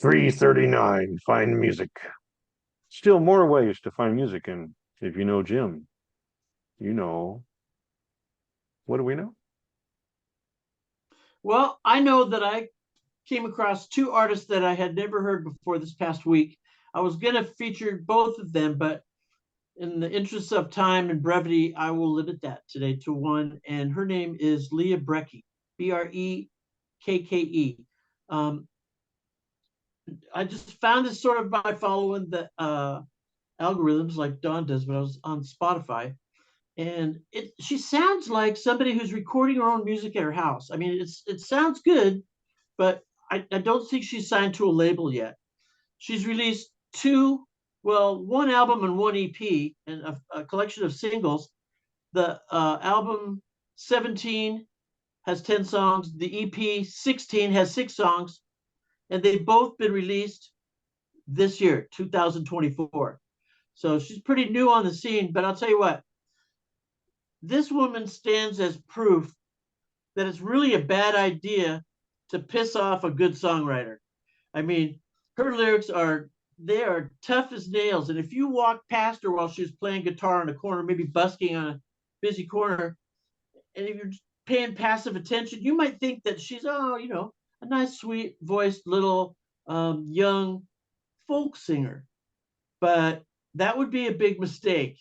339. Find music. Still more ways to find music, and if you know Jim, you know. What do we know? Well, I know that I came across two artists that I had never heard before this past week. I was going to feature both of them, but in the interest of time and brevity, I will limit that today to one. And her name is LENA BREKKE, BREKKE. Um, I just found this sort of by following the algorithms like Don does when I was on Spotify. And she sounds like somebody who's recording her own music at her house. I mean, it sounds good, but I don't think she's signed to a label yet. She's released one album and one EP and a collection of singles. The album 17 has 10 songs. The EP 16 has 6 songs, and they've both been released this year, 2024. So she's pretty new on the scene, but I'll tell you what, this woman stands as proof that it's really a bad idea to piss off a good songwriter. I mean, her lyrics are tough as nails. And if you walk past her while she's playing guitar in a corner, maybe busking on a busy corner, and if you're paying passive attention, you might think that she's a nice, sweet voiced little young folk singer. But that would be a big mistake.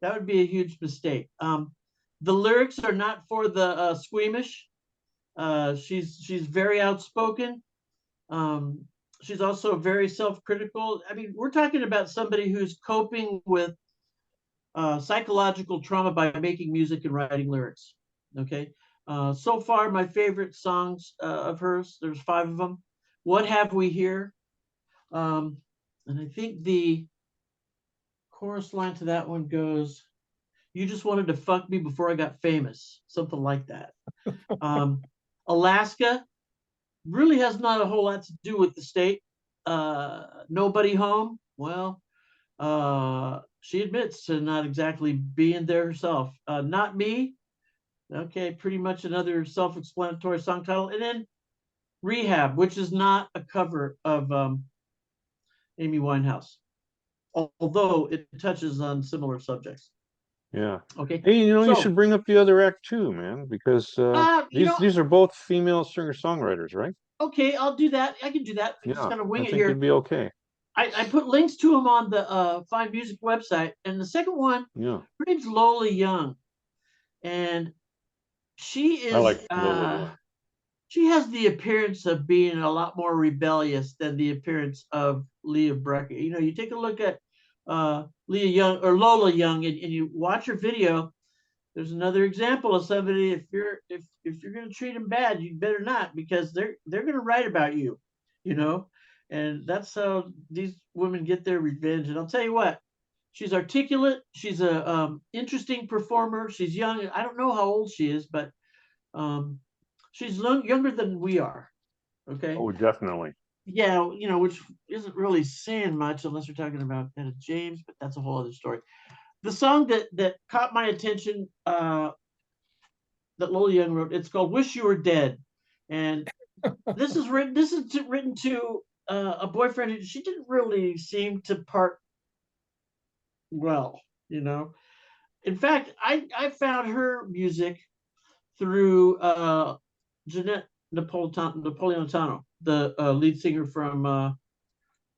That would be a huge mistake. The lyrics are not for the squeamish. She's very outspoken. She's also very self-critical. I mean, we're talking about somebody who's coping with psychological trauma by making music and writing lyrics. Okay. So far, my favorite songs of hers, there's 5 of them. What Have We Here? And I think the chorus line to that one goes, "You just wanted to fuck me before I got famous," something like that. Alaska really has not a whole lot to do with the state. Nobody Home, well, she admits to not exactly being there herself. Not Me, okay, pretty much another self-explanatory song title. And then Rehab, which is not a cover of Amy Winehouse, although it touches on similar subjects. Yeah. Okay. Hey, you So, should bring up the other act too, man, because these are both female singer-songwriters, right? Okay, I'll do that. I can do that. I'm just Yeah, gonna wing I it think here. it'd be okay. I put links to them on the Find Music website. And the second one, Yeah, her name's Lola Young. And she I is like Lola Young. she has the appearance of being a lot more rebellious than the appearance of LENA BREKKE. You take a look at Leah Young or Lola Young, and you watch her video. There's another example of somebody. If you're going to treat them bad, you better not, because they're going to write about you, you know. And that's how these women get their revenge. And I'll tell you what, she's articulate. She's a interesting performer. She's young. I don't know how old she is, but um, she's younger than we are. Okay. Oh, definitely. Yeah, which isn't really saying much unless you're talking about Etta James, but that's a whole other story. The song that caught my attention, that Lola Young wrote, it's called "Wish You Were Dead," and this is written to a boyfriend who she didn't really seem to part well. In fact, I found her music through Jonette Napolitano, the lead singer from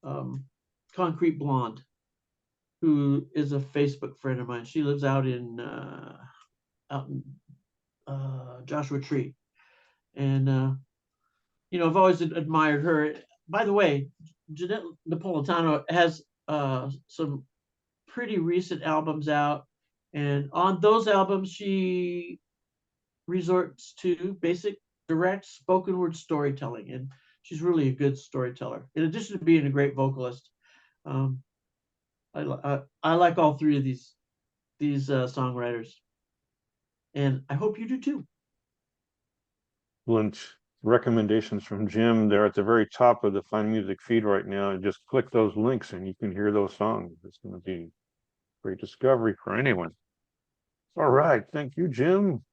um, Concrete Blonde, who is a Facebook friend of mine. She lives out in Joshua Tree, and I've always admired her. By the way, Jonette Napolitano has some pretty recent albums out, and on those albums, she resorts to basic, direct spoken word storytelling, and she's really a good storyteller. In addition to being a great vocalist, um, I like all 3 of these songwriters, and I hope you do too. Excellent recommendations from Jim. They're at the very top of the Find Music feed right now. And just click those links and you can hear those songs. It's going to be a great discovery for anyone. All right. Thank you, Jim.